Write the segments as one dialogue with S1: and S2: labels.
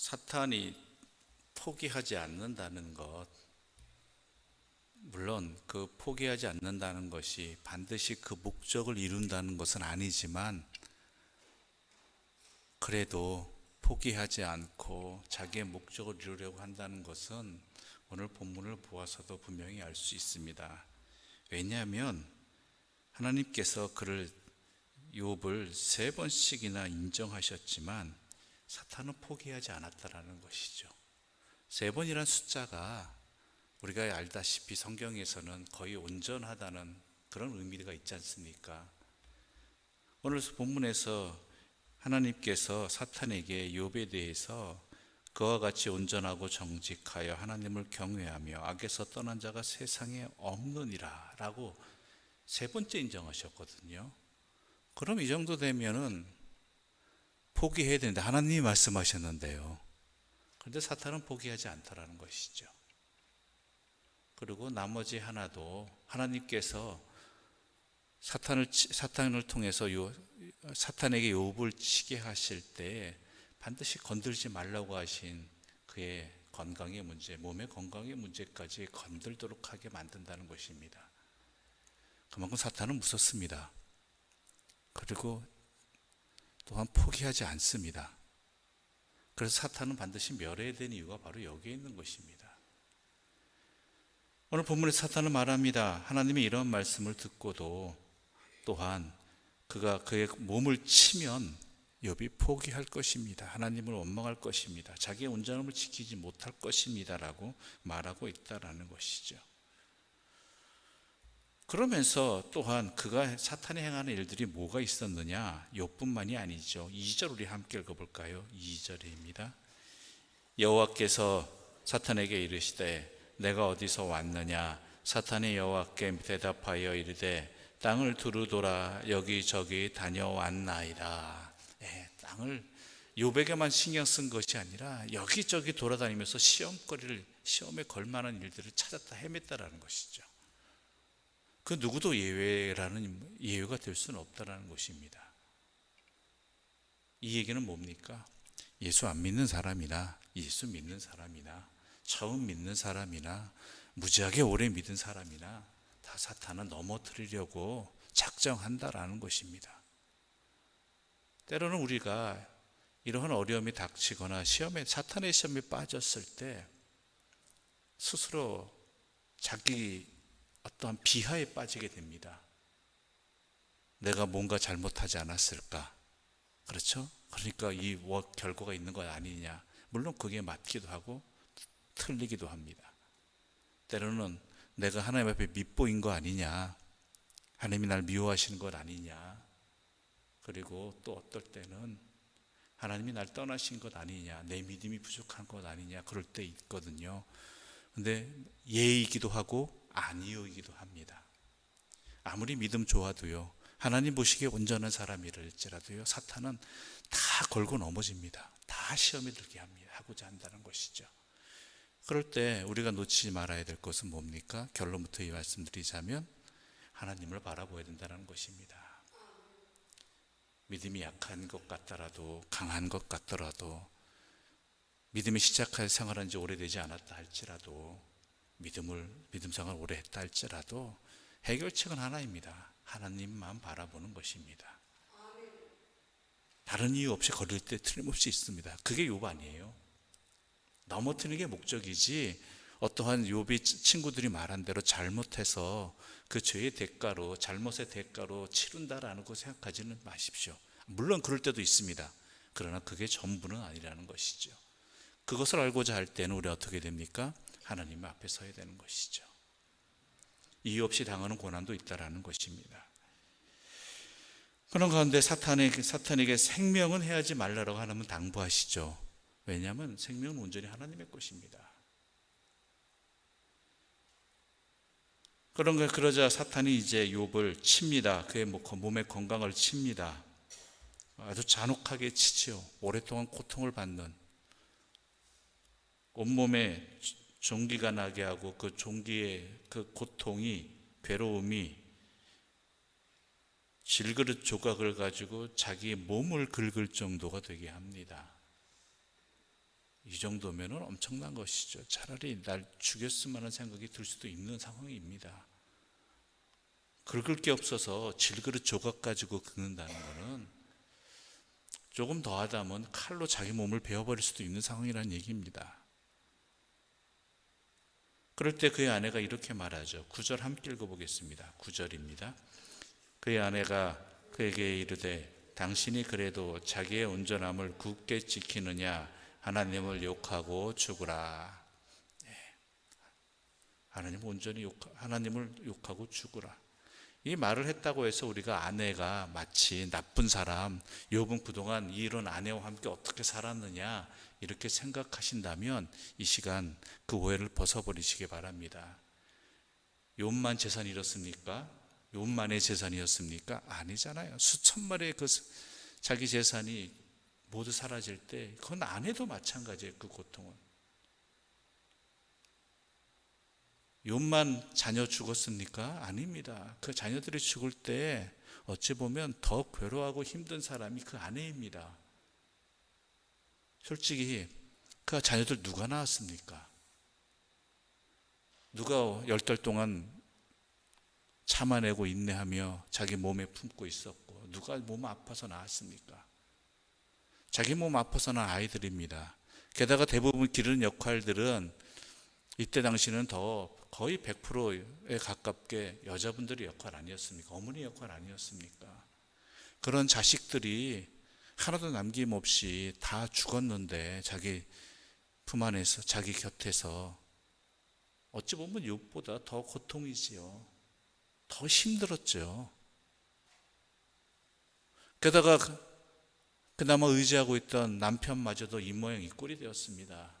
S1: 사탄이 포기하지 않는다는 것, 물론 그 포기하지 않는다는 것이 반드시 그 목적을 이룬다는 것은 아니지만, 그래도 포기하지 않고 자기의 목적을 이루려고 한다는 것은 오늘 본문을 보아서도 분명히 알 수 있습니다. 왜냐하면 하나님께서 그를 욥을 3번씩이나 인정하셨지만 사탄은 포기하지 않았다라는 것이죠. 3번이란 숫자가 우리가 알다시피 성경에서는 거의 온전하다는 그런 의미가 있지 않습니까? 오늘 본문에서 하나님께서 사탄에게 욥에 대해서 그와 같이 온전하고 정직하여 하나님을 경외하며 악에서 떠난 자가 세상에 없느니라 라고 3번째 인정하셨거든요. 그럼 이 정도 되면은 포기해야 되는데, 하나님이 말씀하셨는데요. 그런데 사탄은 포기하지 않다라는 것이죠. 그리고 나머지 하나도 하나님께서 사탄을 통해서 사탄에게 욥을 치게 하실 때 반드시 건들지 말라고 하신 그의 건강의 문제, 몸의 건강의 문제까지 건들도록 하게 만든다는 것입니다. 그만큼 사탄은 무섭습니다. 그리고 또한 포기하지 않습니다. 그래서 사탄은 반드시 멸해야 되는 이유가 바로 여기에 있는 것입니다. 오늘 본문에 사탄은 말합니다. 하나님이 이런 말씀을 듣고도 또한 그가 그의 몸을 치면 욥이 포기할 것입니다. 하나님을 원망할 것입니다. 자기의 온전함을 지키지 못할 것입니다 라고 말하고 있다라는 것이죠. 그러면서 또한 그가 사탄이 행하는 일들이 뭐가 있었느냐, 욥뿐만이 아니죠. 2절 우리 함께 읽어볼까요? 2절입니다. 여호와께서 사탄에게 이르시되 내가 어디서 왔느냐? 사탄이 여호와께 대답하여 이르되 땅을 두루돌아 여기저기 다녀왔나이다. 땅을 욥에게만 신경 쓴 것이 아니라 여기저기 돌아다니면서 시험에 걸만한 일들을 찾았다 헤맸다라는 것이죠. 그 누구도 예외가 될 수는 없다라는 것입니다. 이 얘기는 뭡니까? 예수 안 믿는 사람이나 예수 믿는 사람이나 처음 믿는 사람이나 무지하게 오래 믿은 사람이나 다 사탄은 넘어뜨리려고 작정한다라는 것입니다. 때로는 우리가 이러한 어려움이 닥치거나 사탄의 시험에 빠졌을 때 스스로 자기 어떠한 비하에 빠지게 됩니다. 내가 뭔가 잘못하지 않았을까? 그렇죠? 그러니까 이 결과가 있는 것 아니냐. 물론 그게 맞기도 하고 틀리기도 합니다. 때로는 내가 하나님 앞에 밉보인 거 아니냐, 하나님이 날 미워하시는 것 아니냐, 그리고 또 어떨 때는 하나님이 날 떠나신 것 아니냐, 내 믿음이 부족한 것 아니냐, 그럴 때 있거든요. 근데 예이기도 하고 아니요이기도 합니다. 아무리 믿음 좋아도요, 하나님 보시기에 온전한 사람이랄지라도요, 사탄은 다 걸고 넘어집니다. 다 시험에 들게 하고자 한다는 것이죠. 그럴 때 우리가 놓치지 말아야 될 것은 뭡니까? 결론부터 이 말씀드리자면 하나님을 바라보아야 된다는 것입니다. 믿음이 약한 것 같더라도, 강한 것 같더라도, 믿음이 시작할 생활한 지 오래되지 않았다 할지라도, 믿음 생활 오래 했다 할지라도 해결책은 하나입니다. 하나님만 바라보는 것입니다. 다른 이유 없이 걸릴 때 틀림없이 있습니다. 그게 욥 아니에요. 넘어뜨리는 게 목적이지 어떠한 욥이 친구들이 말한 대로 잘못해서 그 죄의 대가로, 잘못의 대가로 치른다라는 거 생각하지는 마십시오. 물론 그럴 때도 있습니다. 그러나 그게 전부는 아니라는 것이죠. 그것을 알고자 할 때는 우리 어떻게 됩니까? 하나님 앞에 서야 되는 것이죠. 이유 없이 당하는 고난도 있다라는 것입니다. 그런 가운데 사탄에게 생명은 해하지 말라라고 하나님은 당부하시죠. 왜냐하면 생명은 온전히 하나님의 것입니다. 그러자 사탄이 이제 욥을 칩니다. 그의 몸의 건강을 칩니다. 아주 잔혹하게 치지요. 오랫동안 고통을 받는, 온몸에 종기가 나게 하고 그 종기의 그 고통이, 괴로움이 질그릇 조각을 가지고 자기의 몸을 긁을 정도가 되게 합니다. 이 정도면은 엄청난 것이죠. 차라리 날 죽였으면 하는 생각이 들 수도 있는 상황입니다. 긁을 게 없어서 질그릇 조각 가지고 긁는다는 것은 조금 더 하다면 칼로 자기 몸을 베어버릴 수도 있는 상황이라는 얘기입니다. 그럴 때 그의 아내가 이렇게 말하죠. 9절 함께 읽어보겠습니다. 9절입니다. 그의 아내가 그에게 이르되 당신이 그래도 자기의 온전함을 굳게 지키느냐 하나님을 욕하고 죽으라. 하나님을 욕하고 죽으라. 이 말을 했다고 해서 우리가 아내가 마치 나쁜 사람, 욥은 그동안 이런 아내와 함께 어떻게 살았느냐 이렇게 생각하신다면 이 시간 그 오해를 벗어버리시기 바랍니다. 욥만 재산이 이렇습니까? 욥만의 재산이었습니까? 아니잖아요. 수천 마리의 자기 재산이 모두 사라질 때 그건 아내도 마찬가지예요. 그 고통은. 욥만 자녀 죽었습니까? 아닙니다. 그 자녀들이 죽을 때 어찌 보면 더 괴로워하고 힘든 사람이 그 아내입니다. 솔직히 그 자녀들 누가 낳았습니까? 누가 10달 동안 참아내고 인내하며 자기 몸에 품고 있었고 누가 몸 아파서 낳았습니까? 자기 몸 아파서 낳은 아이들입니다. 게다가 대부분 기르는 역할들은 이때 당시는 더 거의 100%에 가깝게 여자분들의 역할 아니었습니까? 어머니 역할 아니었습니까? 그런 자식들이 하나도 남김없이 다 죽었는데 자기 품 안에서 자기 곁에서 어찌 보면 욥보다 더 고통이지요. 더 힘들었죠. 게다가 그나마 의지하고 있던 남편마저도 이 모양 이 꼴이 되었습니다.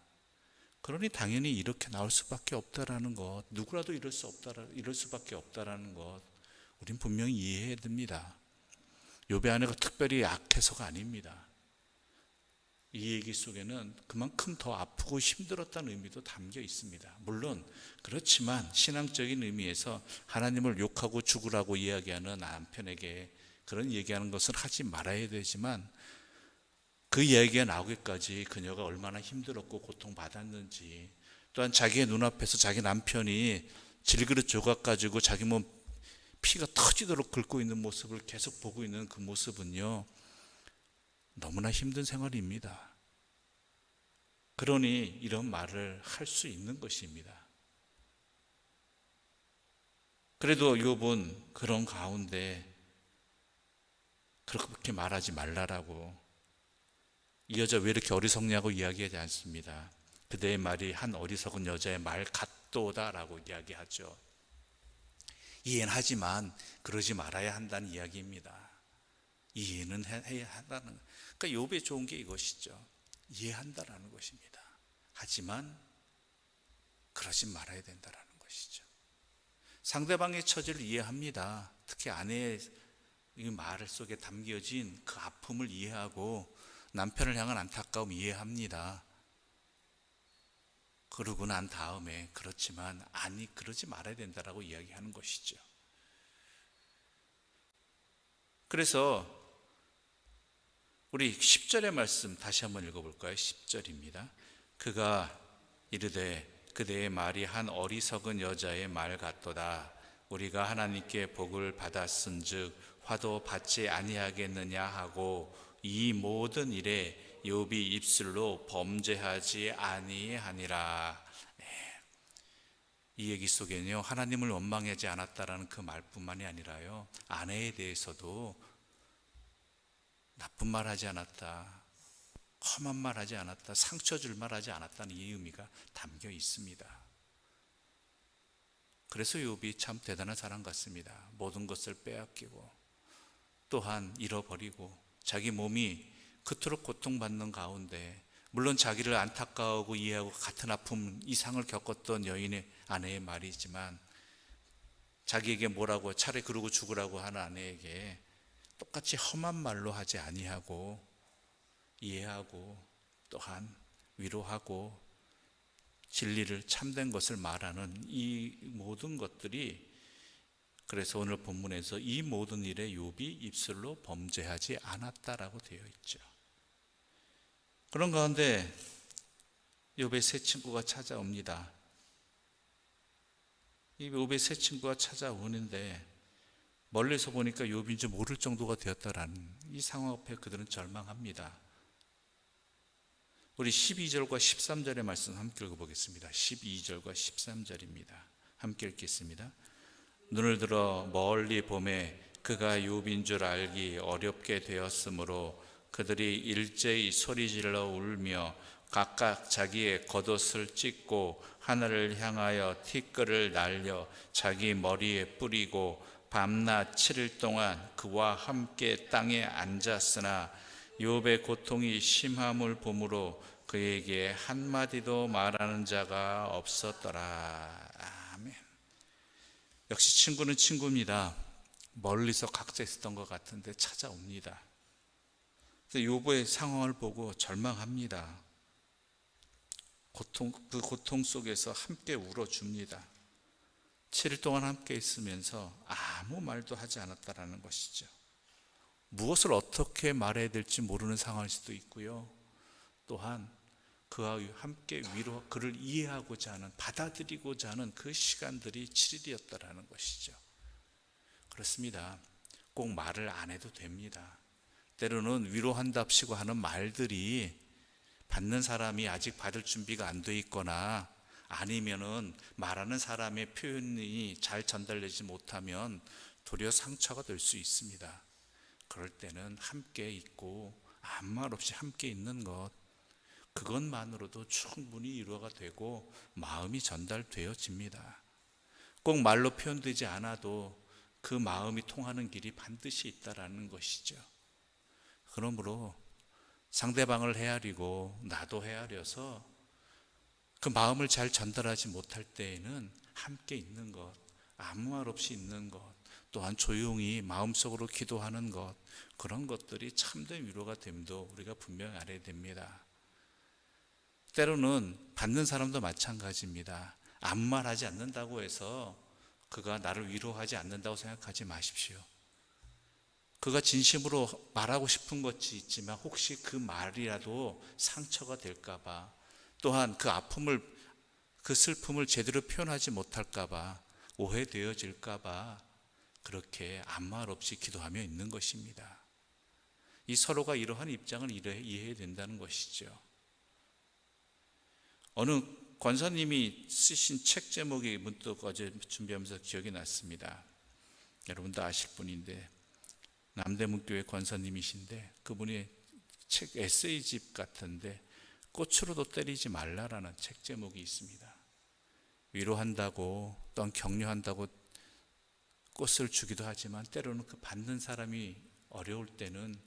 S1: 그러니 당연히 이렇게 나올 수밖에 없다라는 것, 누구라도 이럴 수밖에 없다라는 것, 우린 분명히 이해해야 됩니다. 욥의 아내가 특별히 약해서가 아닙니다. 이 얘기 속에는 그만큼 더 아프고 힘들었다는 의미도 담겨 있습니다. 물론 그렇지만 신앙적인 의미에서 하나님을 욕하고 죽으라고 이야기하는 남편에게 그런 얘기하는 것을 하지 말아야 되지만 그 이야기가 나오기까지 그녀가 얼마나 힘들었고 고통받았는지, 또한 자기의 눈앞에서 자기 남편이 질그릇 조각 가지고 자기 몸 피가 터지도록 긁고 있는 모습을 계속 보고 있는 그 모습은요, 너무나 힘든 생활입니다. 그러니 이런 말을 할 수 있는 것입니다. 그래도 욥은 그런 가운데 그렇게 말하지 말라라고, 이 여자 왜 이렇게 어리석냐고 이야기하지 않습니다. 그대의 말이 한 어리석은 여자의 말 같도다라고 이야기하죠. 이해는 하지만 그러지 말아야 한다는 이야기입니다. 이해는 해야 한다는, 그러니까 욥에 좋은 게 이것이죠. 이해한다라는 것입니다. 하지만 그러지 말아야 된다라는 것이죠. 상대방의 처지를 이해합니다. 특히 아내의 이 말 속에 담겨진 그 아픔을 이해하고 남편을 향한 안타까움 이해합니다. 그러고 난 다음에 그렇지만 아니 그러지 말아야 된다라고 이야기하는 것이죠. 그래서 우리 10절의 말씀 다시 한번 읽어볼까요? 10절입니다. 그가 이르되 그대의 말이 한 어리석은 여자의 말 같도다. 우리가 하나님께 복을 받았은즉 화도 받지 아니하겠느냐 하고 이 모든 일에 욥이 입술로 범죄하지 아니하니라. 이 얘기 속에는요, 하나님을 원망하지 않았다라는 그 말뿐만이 아니라요, 아내에 대해서도 나쁜 말 하지 않았다, 험한 말 하지 않았다, 상처 줄 말 하지 않았다는 이 의미가 담겨 있습니다. 그래서 욥이 참 대단한 사람 같습니다. 모든 것을 빼앗기고 또한 잃어버리고 자기 몸이 그토록 고통받는 가운데, 물론 자기를 안타까워하고 이해하고 같은 아픔 이상을 겪었던 여인의 아내의 말이지만 자기에게 뭐라고 차라리 그러고 죽으라고 하는 아내에게 똑같이 험한 말로 하지 아니하고 이해하고 또한 위로하고 진리를 참된 것을 말하는 이 모든 것들이, 그래서 오늘 본문에서 이 모든 일에 욥이 입술로 범죄하지 않았다라고 되어 있죠. 그런 가운데 욥의 세 친구가 찾아옵니다. 이 욥의 세 친구가 찾아오는데 멀리서 보니까 욥인 줄 모를 정도가 되었다라는 이 상황 앞에 그들은 절망합니다. 우리 12절과 13절의 말씀 함께 읽어보겠습니다. 12절과 13절입니다. 함께 읽겠습니다. 눈을 들어 멀리 보매 그가 욥인 줄 알기 어렵게 되었으므로 그들이 일제히 소리질러 울며 각각 자기의 겉옷을 찢고 하늘을 향하여 티끌을 날려 자기 머리에 뿌리고 밤낮 7일 동안 그와 함께 땅에 앉았으나 욥의 고통이 심함을 보므로 그에게 한마디도 말하는 자가 없었더라. 아멘. 역시 친구는 친구입니다. 멀리서 각자 있었던 것 같은데 찾아옵니다. 그래서 욥의 상황을 보고 절망합니다. 그 고통 속에서 함께 울어줍니다. 7일 동안 함께 있으면서 아무 말도 하지 않았다라는 것이죠. 무엇을 어떻게 말해야 될지 모르는 상황일 수도 있고요. 또한 그와 함께 그를 이해하고자 하는, 받아들이고자 하는 그 시간들이 7일이었다라는 것이죠. 그렇습니다. 꼭 말을 안 해도 됩니다. 때로는 위로한답시고 하는 말들이 받는 사람이 아직 받을 준비가 안 돼 있거나 아니면은 말하는 사람의 표현이 잘 전달되지 못하면 도리어 상처가 될 수 있습니다. 그럴 때는 함께 있고 아무 말 없이 함께 있는 것, 그것만으로도 충분히 위로가 되고 마음이 전달되어집니다. 꼭 말로 표현되지 않아도 그 마음이 통하는 길이 반드시 있다라는 것이죠. 그러므로 상대방을 헤아리고 나도 헤아려서 그 마음을 잘 전달하지 못할 때에는 함께 있는 것, 아무 말 없이 있는 것, 또한 조용히 마음속으로 기도하는 것, 그런 것들이 참된 위로가 됨도 우리가 분명히 알아야 됩니다. 때로는 받는 사람도 마찬가지입니다. 아무 말 하지 않는다고 해서 그가 나를 위로하지 않는다고 생각하지 마십시오. 그가 진심으로 말하고 싶은 것이 있지만 혹시 그 말이라도 상처가 될까봐, 또한 그 아픔을, 그 슬픔을 제대로 표현하지 못할까봐, 오해되어질까봐 그렇게 아무 말 없이 기도하며 있는 것입니다. 이 서로가 이러한 입장을 이해해야 된다는 것이죠. 어느 권사님이 쓰신 책 제목이 문득 어제 준비하면서 기억이 났습니다. 여러분도 아실 분인데 남대문교회 권사님이신데 그분이 책 에세이집 같은데 꽃으로도 때리지 말라라는 책 제목이 있습니다. 위로한다고 또한 격려한다고 꽃을 주기도 하지만 때로는 그 받는 사람이 어려울 때는,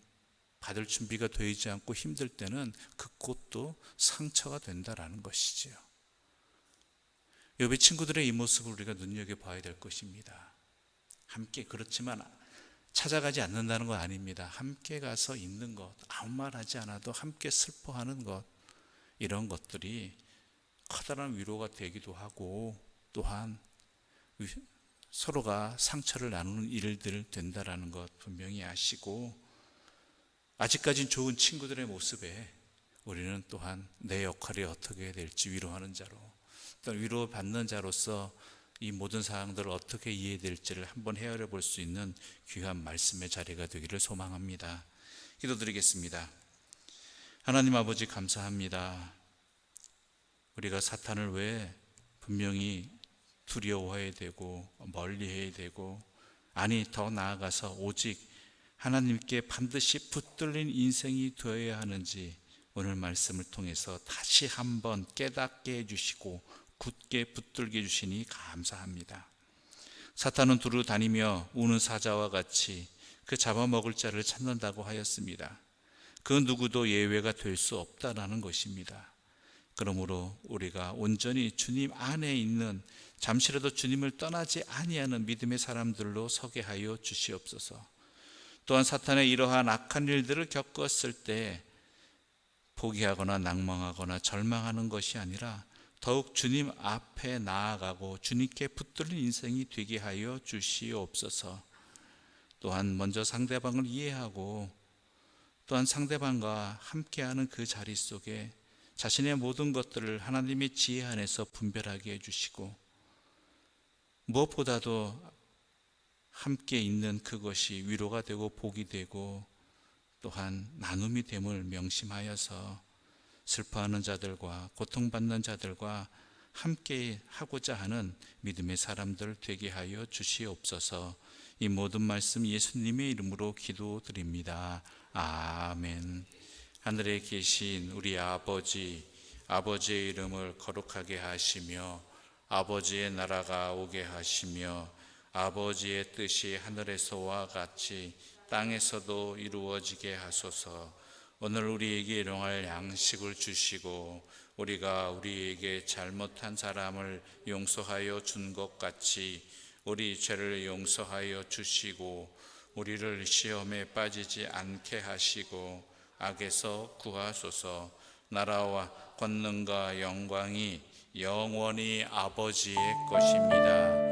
S1: 받을 준비가 되지 않고 힘들 때는 그 꽃도 상처가 된다라는 것이지요. 욥의 친구들의 이 모습을 우리가 눈여겨봐야 될 것입니다. 함께, 그렇지만 찾아가지 않는다는 건 아닙니다. 함께 가서 있는 것, 아무 말 하지 않아도 함께 슬퍼하는 것, 이런 것들이 커다란 위로가 되기도 하고 또한 서로가 상처를 나누는 일들 된다라는 것 분명히 아시고, 아직까진 좋은 친구들의 모습에 우리는 또한 내 역할이 어떻게 해야 될지, 위로하는 자로, 또 위로받는 자로서 이 모든 사항들을 어떻게 이해해야 될지를 한번 헤아려 볼 수 있는 귀한 말씀의 자리가 되기를 소망합니다. 기도드리겠습니다. 하나님 아버지, 감사합니다. 우리가 사탄을 왜 분명히 두려워해야 되고 멀리해야 되고, 아니 더 나아가서 오직 하나님께 반드시 붙들린 인생이 되어야 하는지 오늘 말씀을 통해서 다시 한번 깨닫게 해주시고 굳게 붙들게 해주시니 감사합니다. 사탄은 두루 다니며 우는 사자와 같이 그 잡아먹을 자를 찾는다고 하였습니다. 그 누구도 예외가 될 수 없다라는 것입니다. 그러므로 우리가 온전히 주님 안에 있는, 잠시라도 주님을 떠나지 아니하는 믿음의 사람들로 서게 하여 주시옵소서. 또한 사탄의 이러한 악한 일들을 겪었을 때 포기하거나 낭망하거나 절망하는 것이 아니라 더욱 주님 앞에 나아가고 주님께 붙들린 인생이 되게 하여 주시옵소서. 또한 먼저 상대방을 이해하고 또한 상대방과 함께하는 그 자리 속에 자신의 모든 것들을 하나님의 지혜 안에서 분별하게 해주시고, 무엇보다도 함께 있는 그것이 위로가 되고 복이 되고 또한 나눔이 됨을 명심하여서 슬퍼하는 자들과 고통받는 자들과 함께 하고자 하는 믿음의 사람들 되게 하여 주시옵소서. 이 모든 말씀 예수님의 이름으로 기도드립니다. 아멘. 하늘에 계신 우리 아버지, 아버지의 이름을 거룩하게 하시며 아버지의 나라가 오게 하시며 아버지의 뜻이 하늘에서와 같이 땅에서도 이루어지게 하소서. 오늘 우리에게 일용할 양식을 주시고 우리가 우리에게 잘못한 사람을 용서하여 준 것 같이 우리 죄를 용서하여 주시고 우리를 시험에 빠지지 않게 하시고 악에서 구하소서. 나라와 권능과 영광이 영원히 아버지의 것입니다.